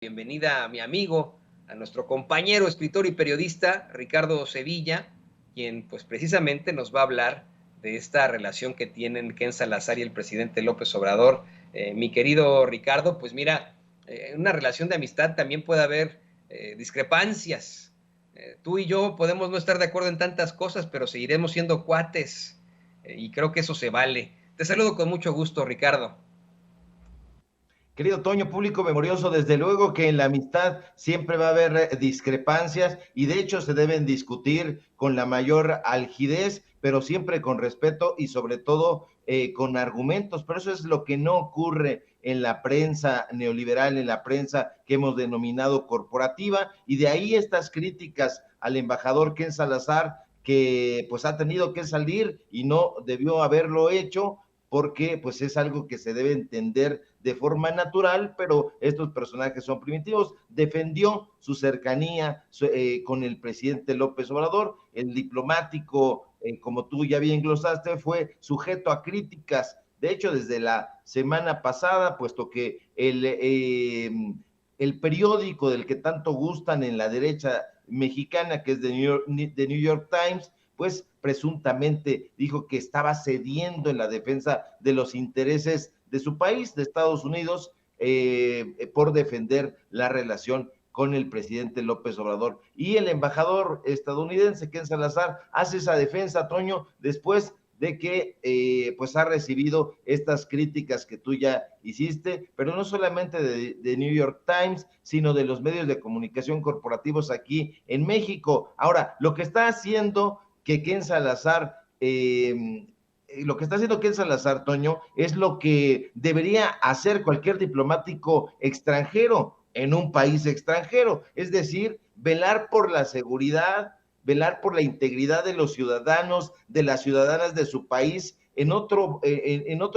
Bienvenida a mi amigo, a nuestro compañero, escritor y periodista, Ricardo Sevilla, quien pues precisamente nos va a hablar de esta relación que tienen Ken Salazar y el presidente López Obrador. Mi querido Ricardo, pues mira, en una relación de amistad también puede haber discrepancias. Tú y yo podemos no estar de acuerdo en tantas cosas, pero seguiremos siendo cuates, y creo que eso se vale. Te saludo con mucho gusto, Ricardo. Querido Toño, público memorioso, desde luego que en la amistad siempre va a haber discrepancias y de hecho se deben discutir con la mayor algidez, pero siempre con respeto y sobre todo con argumentos. Pero eso es lo que no ocurre en la prensa neoliberal, en la prensa que hemos denominado corporativa, y de ahí estas críticas al embajador Ken Salazar, que pues ha tenido que salir y no debió haberlo hecho, porque pues es algo que se debe entender de forma natural, pero estos personajes son primitivos. Defendió su cercanía con el presidente López Obrador, el diplomático, como tú ya bien glosaste, fue sujeto a críticas, de hecho desde la semana pasada, puesto que el periódico del que tanto gustan en la derecha mexicana, que es The New York Times, pues presuntamente dijo que estaba cediendo en la defensa de los intereses de su país, de Estados Unidos, por defender la relación con el presidente López Obrador. Y el embajador estadounidense, Ken Salazar, hace esa defensa, Toño, después de que pues ha recibido estas críticas que tú ya hiciste, pero no solamente de New York Times, sino de los medios de comunicación corporativos aquí en México. Ahora, lo que está haciendo que Ken Salazar, lo que está haciendo Ken Salazar, Toño, es lo que debería hacer cualquier diplomático extranjero en un país extranjero, es decir, velar por la seguridad, velar por la integridad de los ciudadanos, de las ciudadanas de su país, en otro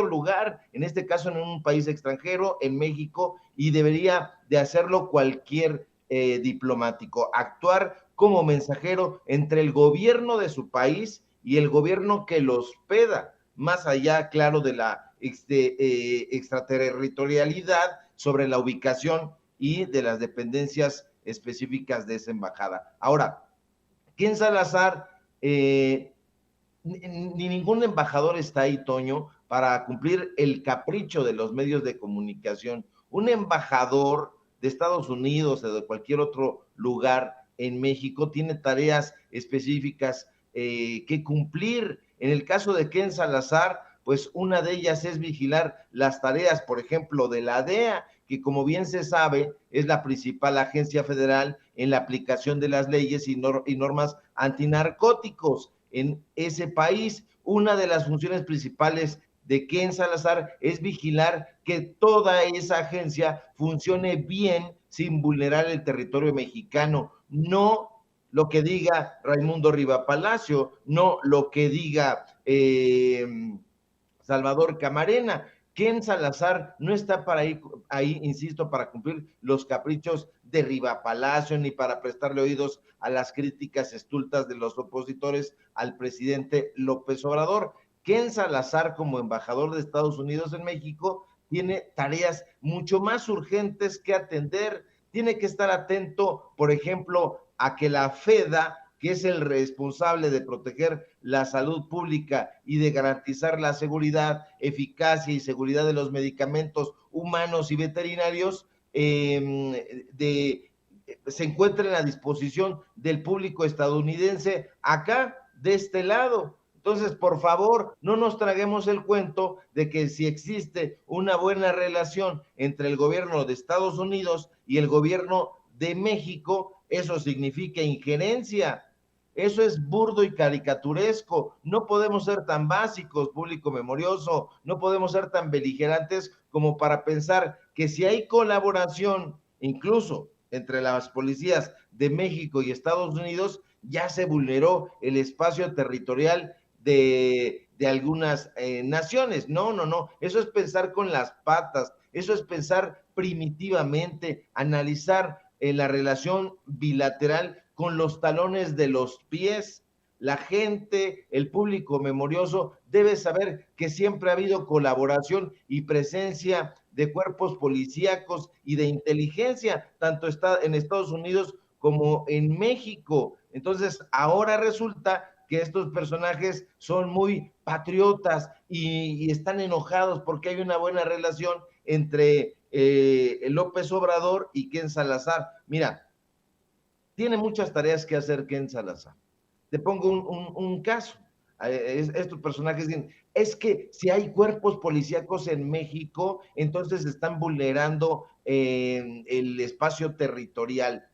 lugar, en este caso en un país extranjero, en México, y debería de hacerlo cualquier diplomático, actuar como mensajero entre el gobierno de su país y el gobierno que lo hospeda, más allá, claro, de la extraterritorialidad sobre la ubicación y de las dependencias específicas de esa embajada. Ahora, Ken Salazar, ni ningún embajador está ahí, Toño, para cumplir el capricho de los medios de comunicación. Un embajador de Estados Unidos o de cualquier otro lugar en México tiene tareas específicas que cumplir. En el caso de Ken Salazar, pues una de ellas es vigilar las tareas, por ejemplo, de la DEA, que como bien se sabe, es la principal agencia federal en la aplicación de las leyes y normas antinarcóticos en ese país. Una de las funciones principales de Ken Salazar es vigilar que toda esa agencia funcione bien sin vulnerar el territorio mexicano, no lo que diga Raimundo Riva Palacio, no lo que diga Salvador Camarena. Ken Salazar no está para ahí, insisto, para cumplir los caprichos de Riva Palacio, ni para prestarle oídos a las críticas estultas de los opositores al presidente López Obrador. Ken Salazar, como embajador de Estados Unidos en México, tiene tareas mucho más urgentes que atender. Tiene que estar atento, por ejemplo, a que la FEDA, que es el responsable de proteger la salud pública y de garantizar la seguridad, eficacia y seguridad de los medicamentos humanos y veterinarios, se encuentren a disposición del público estadounidense acá, de este lado. Entonces, por favor, no nos traguemos el cuento de que si existe una buena relación entre el gobierno de Estados Unidos y el gobierno de México, eso significa injerencia. Eso es burdo y caricaturesco. No podemos ser tan básicos, público memorioso, no podemos ser tan beligerantes como para pensar que si hay colaboración, incluso entre las policías de México y Estados Unidos, ya se vulneró el espacio territorial de algunas naciones. No, no, no. Eso es pensar con las patas, eso es pensar primitivamente, analizar la relación bilateral con los talones de los pies. La gente, el público memorioso, debe saber que siempre ha habido colaboración y presencia de cuerpos policíacos y de inteligencia, tanto está en Estados Unidos como en México. Entonces, ahora resulta que estos personajes son muy patriotas y están enojados porque hay una buena relación entre López Obrador y Ken Salazar. Mira, tiene muchas tareas que hacer Ken Salazar. Te pongo un caso. Estos personajes dicen, es que si hay cuerpos policíacos en México, entonces están vulnerando el espacio territorial,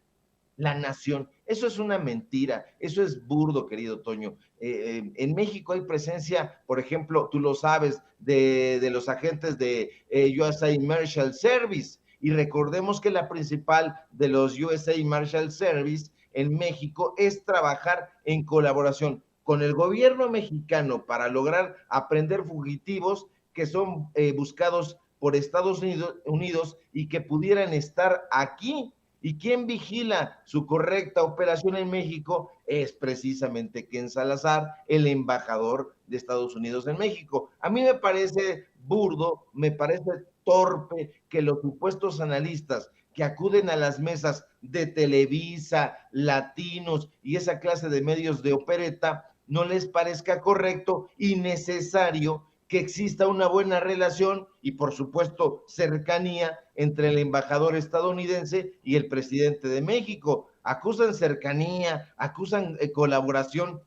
la nación. Eso es una mentira, eso es burdo, querido Toño. En México hay presencia, por ejemplo, tú lo sabes, de los agentes de USA Marshal Service, y recordemos que la principal de los USA Marshal Service en México es trabajar en colaboración con el gobierno mexicano para lograr aprender fugitivos que son buscados por Estados Unidos y que pudieran estar aquí. ¿Y quién vigila su correcta operación en México? Es precisamente Ken Salazar, el embajador de Estados Unidos en México. A mí me parece burdo, me parece torpe que los supuestos analistas que acuden a las mesas de Televisa, Latinos y esa clase de medios de opereta no les parezca correcto y necesario que exista una buena relación y, por supuesto, cercanía entre el embajador estadounidense y el presidente de México. Acusan cercanía, acusan colaboración,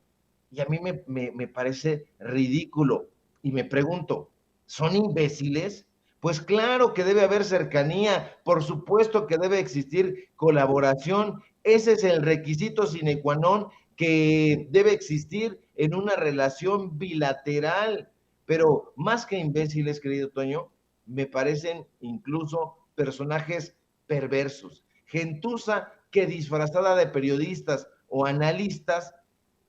y a mí me parece ridículo. Y me pregunto, ¿son imbéciles? Pues claro que debe haber cercanía, por supuesto que debe existir colaboración. Ese es el requisito sine qua non que debe existir en una relación bilateral. Pero más que imbéciles, querido Toño, me parecen incluso personajes perversos. Gentuza que disfrazada de periodistas o analistas,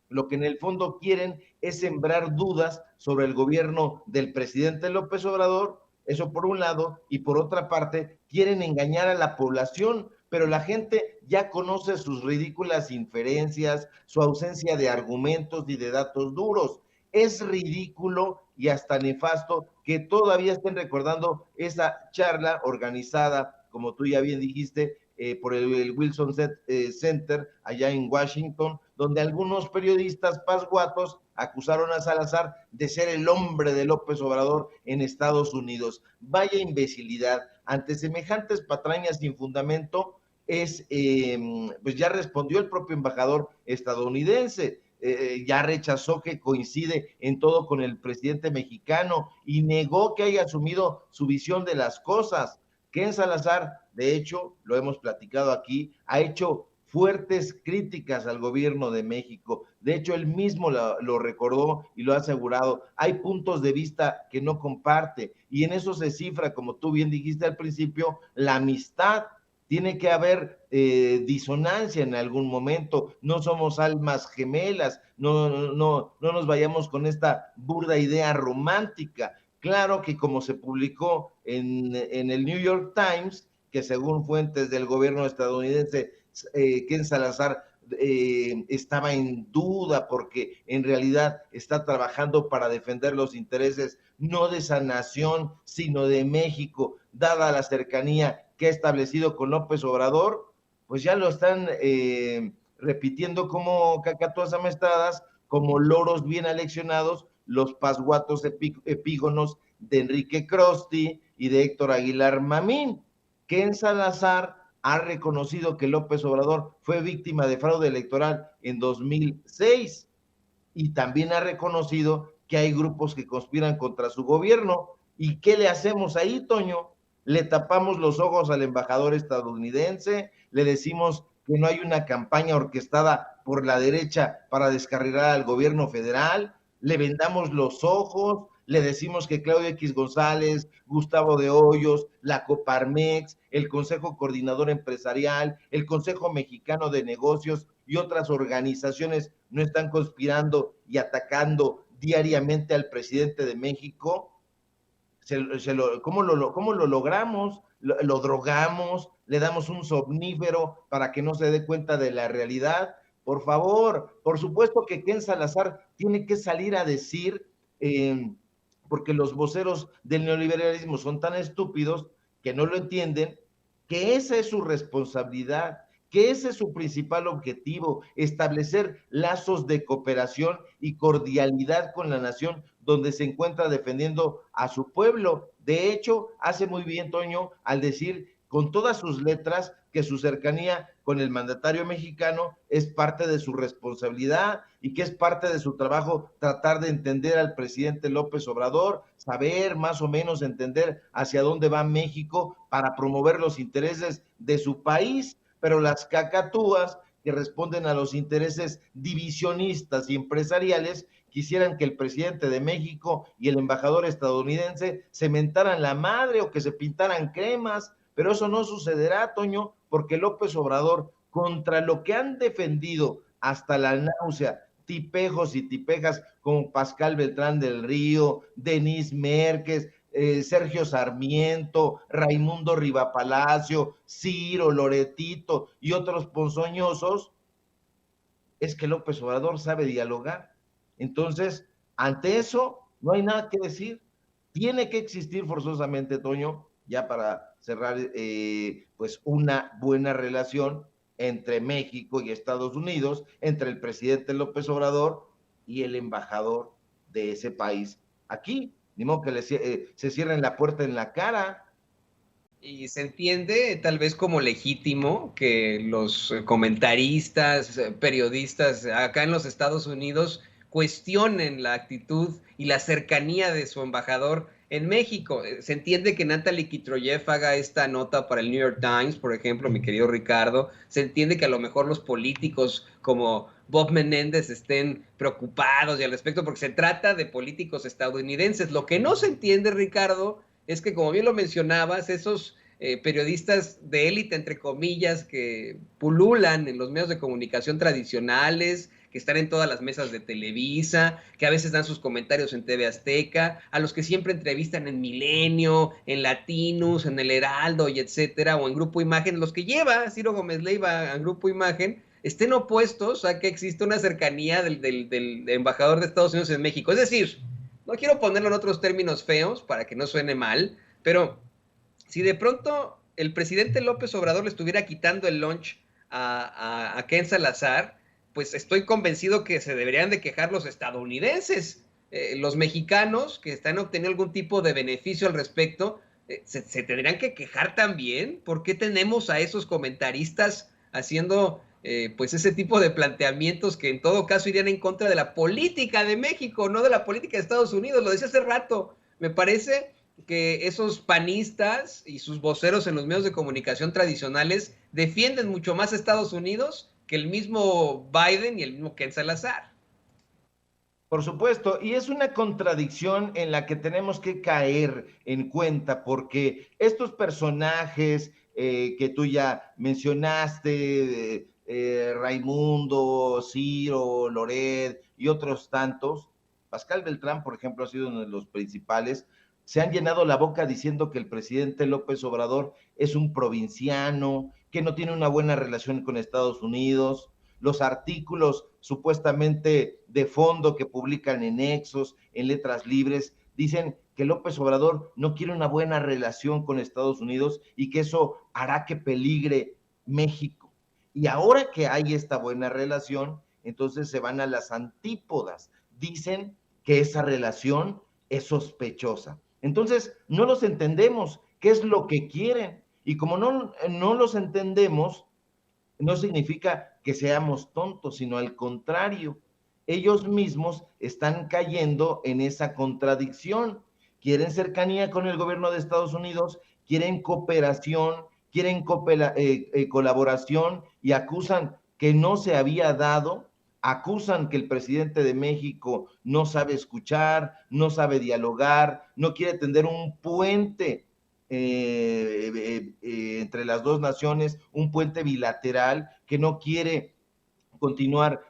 lo que en el fondo quieren es sembrar dudas sobre el gobierno del presidente López Obrador, eso por un lado, y por otra parte, quieren engañar a la población, pero la gente ya conoce sus ridículas inferencias, su ausencia de argumentos y de datos duros. Es ridículo y hasta nefasto que todavía estén recordando esa charla organizada, como tú ya bien dijiste, por el Wilson Center allá en Washington, donde algunos periodistas pasguatos acusaron a Salazar de ser el hombre de López Obrador en Estados Unidos. Vaya imbecilidad. Ante semejantes patrañas sin fundamento, pues ya respondió el propio embajador estadounidense. Ya rechazó que coincide en todo con el presidente mexicano y negó que haya asumido su visión de las cosas. Ken Salazar, de hecho, lo hemos platicado aquí, ha hecho fuertes críticas al gobierno de México. De hecho, él mismo lo recordó y lo ha asegurado. Hay puntos de vista que no comparte y en eso se cifra, como tú bien dijiste al principio, la amistad. Tiene que haber disonancia en algún momento, no somos almas gemelas, no nos vayamos con esta burda idea romántica. Claro que como se publicó en el New York Times, que según fuentes del gobierno estadounidense, Ken Salazar estaba en duda porque en realidad está trabajando para defender los intereses no de esa nación, sino de México, dada la cercanía que ha establecido con López Obrador, pues ya lo están repitiendo como cacatúas amestradas, como loros bien aleccionados, los pasguatos epígonos de Enrique Crosti y de Héctor Aguilar Mamín. Ken Salazar ha reconocido que López Obrador fue víctima de fraude electoral en 2006 y también ha reconocido que hay grupos que conspiran contra su gobierno. ¿Y qué le hacemos ahí, Toño? Le tapamos los ojos al embajador estadounidense, le decimos que no hay una campaña orquestada por la derecha para descarrilar al gobierno federal, le vendamos los ojos, le decimos que Claudio X González, Gustavo de Hoyos, la Coparmex, el Consejo Coordinador Empresarial, el Consejo Mexicano de Negocios y otras organizaciones no están conspirando y atacando diariamente al presidente de México. ¿Cómo lo logramos? Lo drogamos, le damos un somnífero para que no se dé cuenta de la realidad. Por favor, por supuesto que Ken Salazar tiene que salir a decir, porque los voceros del neoliberalismo son tan estúpidos, que no lo entienden, que esa es su responsabilidad, que ese es su principal objetivo, establecer lazos de cooperación y cordialidad con la nación donde se encuentra defendiendo a su pueblo. De hecho, hace muy bien Toño al decir con todas sus letras que su cercanía con el mandatario mexicano es parte de su responsabilidad y que es parte de su trabajo tratar de entender al presidente López Obrador, saber más o menos entender hacia dónde va México para promover los intereses de su país, pero las cacatúas que responden a los intereses divisionistas y empresariales quisieran que el presidente de México y el embajador estadounidense se mentaran la madre o que se pintaran cremas, pero eso no sucederá, Toño, porque López Obrador, contra lo que han defendido hasta la náusea, tipejos y tipejas como Pascal Beltrán del Río, Denise Mérquez, Sergio Sarmiento, Raimundo Rivapalacio, Ciro, Loretito y otros ponzoñosos, es que López Obrador sabe dialogar. Entonces, ante eso, no hay nada que decir. Tiene que existir forzosamente, Toño, ya para cerrar, pues una buena relación entre México y Estados Unidos, entre el presidente López Obrador y el embajador de ese país aquí. Ni modo que se cierren la puerta en la cara. Y se entiende tal vez como legítimo que los comentaristas, periodistas acá en los Estados Unidos cuestionen la actitud y la cercanía de su embajador en México. Se entiende que Natalie Kitroyev haga esta nota para el New York Times, por ejemplo, mi querido Ricardo. Se entiende que a lo mejor los políticos como Bob Menéndez estén preocupados y al respecto, porque se trata de políticos estadounidenses. Lo que no se entiende, Ricardo, es que, como bien lo mencionabas, esos periodistas de élite, entre comillas, que pululan en los medios de comunicación tradicionales, que están en todas las mesas de Televisa, que a veces dan sus comentarios en TV Azteca, a los que siempre entrevistan en Milenio, en Latinus, en El Heraldo y etcétera, o en Grupo Imagen, los que lleva Ciro Gómez Leiva a Grupo Imagen, estén opuestos a que existe una cercanía del embajador de Estados Unidos en México. Es decir, no quiero ponerlo en otros términos feos para que no suene mal, pero si de pronto el presidente López Obrador le estuviera quitando el lunch a Ken Salazar, pues estoy convencido que se deberían de quejar los estadounidenses. Los mexicanos que están obteniendo algún tipo de beneficio al respecto, se tendrían que quejar también. ¿Por qué tenemos a esos comentaristas haciendo pues ese tipo de planteamientos que en todo caso irían en contra de la política de México, no de la política de Estados Unidos? Lo decía hace rato, me parece que esos panistas y sus voceros en los medios de comunicación tradicionales defienden mucho más a Estados Unidos que el mismo Biden y el mismo Ken Salazar. Por supuesto, y es una contradicción en la que tenemos que caer en cuenta, porque estos personajes que tú ya mencionaste, Raimundo, Ciro, Loret y otros tantos, Pascal Beltrán, por ejemplo, ha sido uno de los principales, se han llenado la boca diciendo que el presidente López Obrador es un provinciano, que no tiene una buena relación con Estados Unidos. Los artículos supuestamente de fondo que publican en Nexos, en Letras Libres, dicen que López Obrador no quiere una buena relación con Estados Unidos y que eso hará que peligre México. Y ahora que hay esta buena relación, entonces se van a las antípodas. Dicen que esa relación es sospechosa. Entonces, no los entendemos, qué es lo que quieren. Y como no los entendemos, no significa que seamos tontos, sino al contrario, ellos mismos están cayendo en esa contradicción. Quieren cercanía con el gobierno de Estados Unidos, quieren cooperación, quieren colaboración y acusan que no se había dado, acusan que el presidente de México no sabe escuchar, no sabe dialogar, no quiere tender un puente entre las dos naciones, un puente bilateral, que no quiere continuar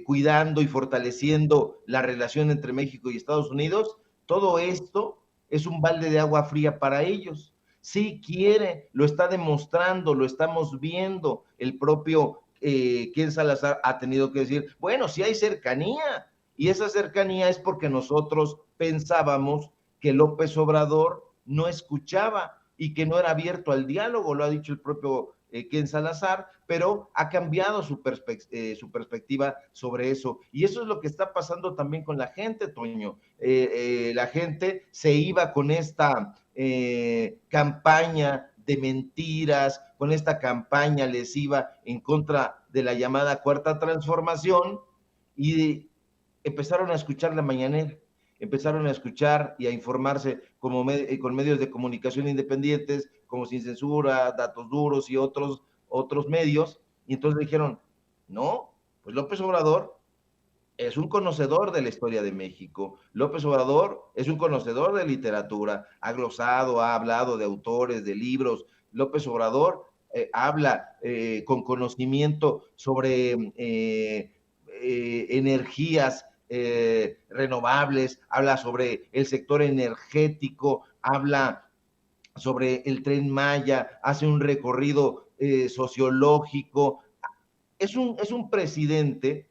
cuidando y fortaleciendo la relación entre México y Estados Unidos. Todo esto es un balde de agua fría para ellos. Sí quiere, lo está demostrando, lo estamos viendo. El propio Ken Salazar ha tenido que decir, bueno, sí hay cercanía, y esa cercanía es porque nosotros pensábamos que López Obrador no escuchaba, y que no era abierto al diálogo, lo ha dicho el propio Ken Salazar, pero ha cambiado su perspectiva sobre eso. Y eso es lo que está pasando también con la gente, Toño. La gente se iba con esta campaña de mentiras, con esta campaña lesiva en contra de la llamada Cuarta Transformación, y empezaron a escuchar la mañanera, empezaron a escuchar y a informarse con medios de comunicación independientes, como Sin Censura, Datos Duros y otros medios, y entonces dijeron, no, pues López Obrador es un conocedor de la historia de México. López Obrador es un conocedor de literatura, ha glosado, ha hablado de autores, de libros. López Obrador habla con conocimiento sobre energías renovables, habla sobre el sector energético, habla sobre el Tren Maya, hace un recorrido sociológico. Es un presidente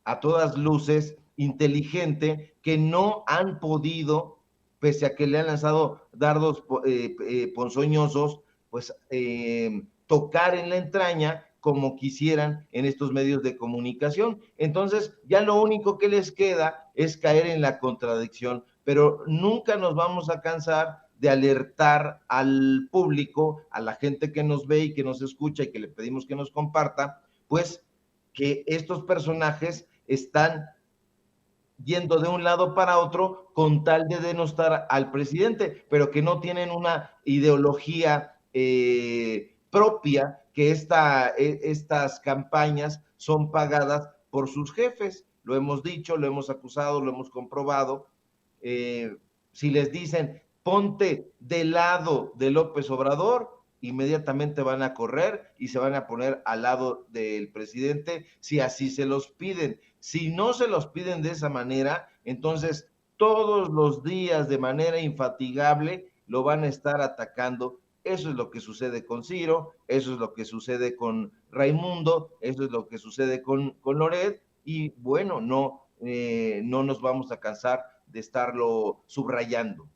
a todas luces inteligente que no han podido, pese a que le han lanzado dardos ponzoñosos, pues tocar en la entraña como quisieran en estos medios de comunicación. Entonces, ya lo único que les queda es caer en la contradicción, pero nunca nos vamos a cansar de alertar al público, a la gente que nos ve y que nos escucha y que le pedimos que nos comparta, pues que estos personajes están yendo de un lado para otro con tal de denostar al presidente, pero que no tienen una ideología propia, que estas campañas son pagadas por sus jefes. Lo hemos dicho, lo hemos acusado, lo hemos comprobado. Si les dicen, ponte del lado de López Obrador, inmediatamente van a correr y se van a poner al lado del presidente si así se los piden. Si no se los piden de esa manera, entonces todos los días de manera infatigable lo van a estar atacando. Eso es lo que sucede con Ciro, eso es lo que sucede con Raimundo, eso es lo que sucede con Loret, y bueno, no nos vamos a cansar de estarlo subrayando.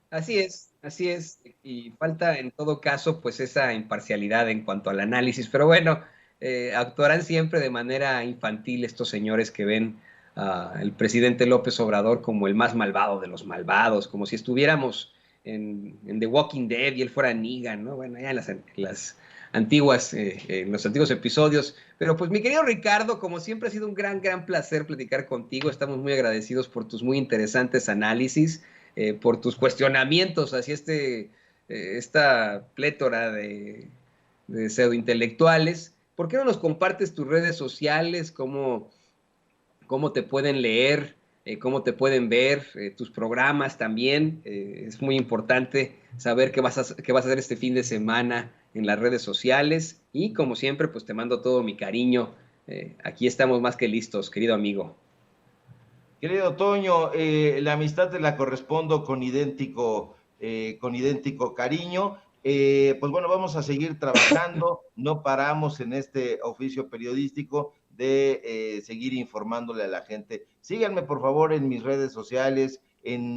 Así es, y falta en todo caso pues esa imparcialidad en cuanto al análisis, pero bueno, actuarán siempre de manera infantil estos señores que ven al presidente López Obrador como el más malvado de los malvados, como si estuviéramos en The Walking Dead y él fuera Negan, ¿no? Bueno, ya en los antiguos episodios, pero pues mi querido Ricardo, como siempre ha sido un gran placer platicar contigo, estamos muy agradecidos por tus muy interesantes análisis, por tus cuestionamientos hacia esta plétora de pseudointelectuales. ¿Por qué no nos compartes tus redes sociales? ¿Cómo te pueden leer? ¿Cómo te pueden ver? Tus programas también. Es muy importante saber qué vas a hacer este fin de semana en las redes sociales. Y como siempre, pues te mando todo mi cariño. Aquí estamos más que listos, querido amigo. Querido Toño, la amistad te la correspondo con idéntico cariño. Pues bueno, vamos a seguir trabajando, no paramos en este oficio periodístico de seguir informándole a la gente. Síganme por favor en mis redes sociales, en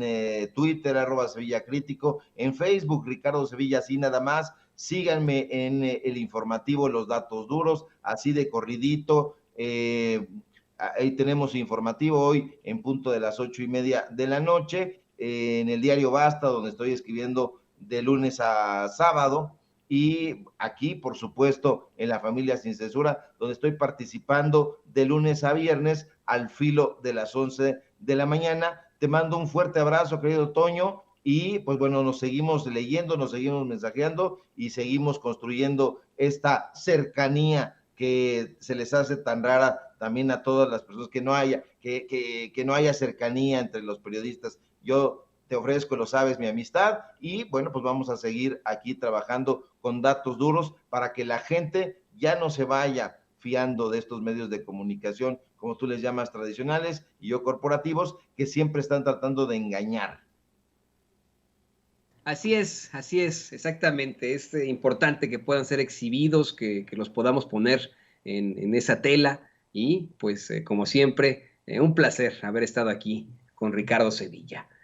Twitter, @SevillaCrítico, en Facebook, Ricardo Sevilla, así nada más. Síganme en el informativo Los Datos Duros, así de corridito. Ahí tenemos informativo hoy en punto de las 8:30 de la noche, en el diario Basta, donde estoy escribiendo de lunes a sábado, y aquí, por supuesto, en La Familia Sin Censura, donde estoy participando de lunes a viernes al filo de las 11 de la mañana. Te mando un fuerte abrazo, querido Toño, y pues bueno, nos seguimos leyendo, nos seguimos mensajeando y seguimos construyendo esta cercanía que se les hace tan rara también a todas las personas, que no haya cercanía entre los periodistas. Yo te ofrezco, lo sabes, mi amistad, y bueno, pues vamos a seguir aquí trabajando con datos duros para que la gente ya no se vaya fiando de estos medios de comunicación, como tú les llamas, tradicionales, y yo corporativos, que siempre están tratando de engañar. Así es, exactamente. Es importante que puedan ser exhibidos, que los podamos poner en esa tela y pues como siempre, un placer haber estado aquí con Ricardo Sevilla.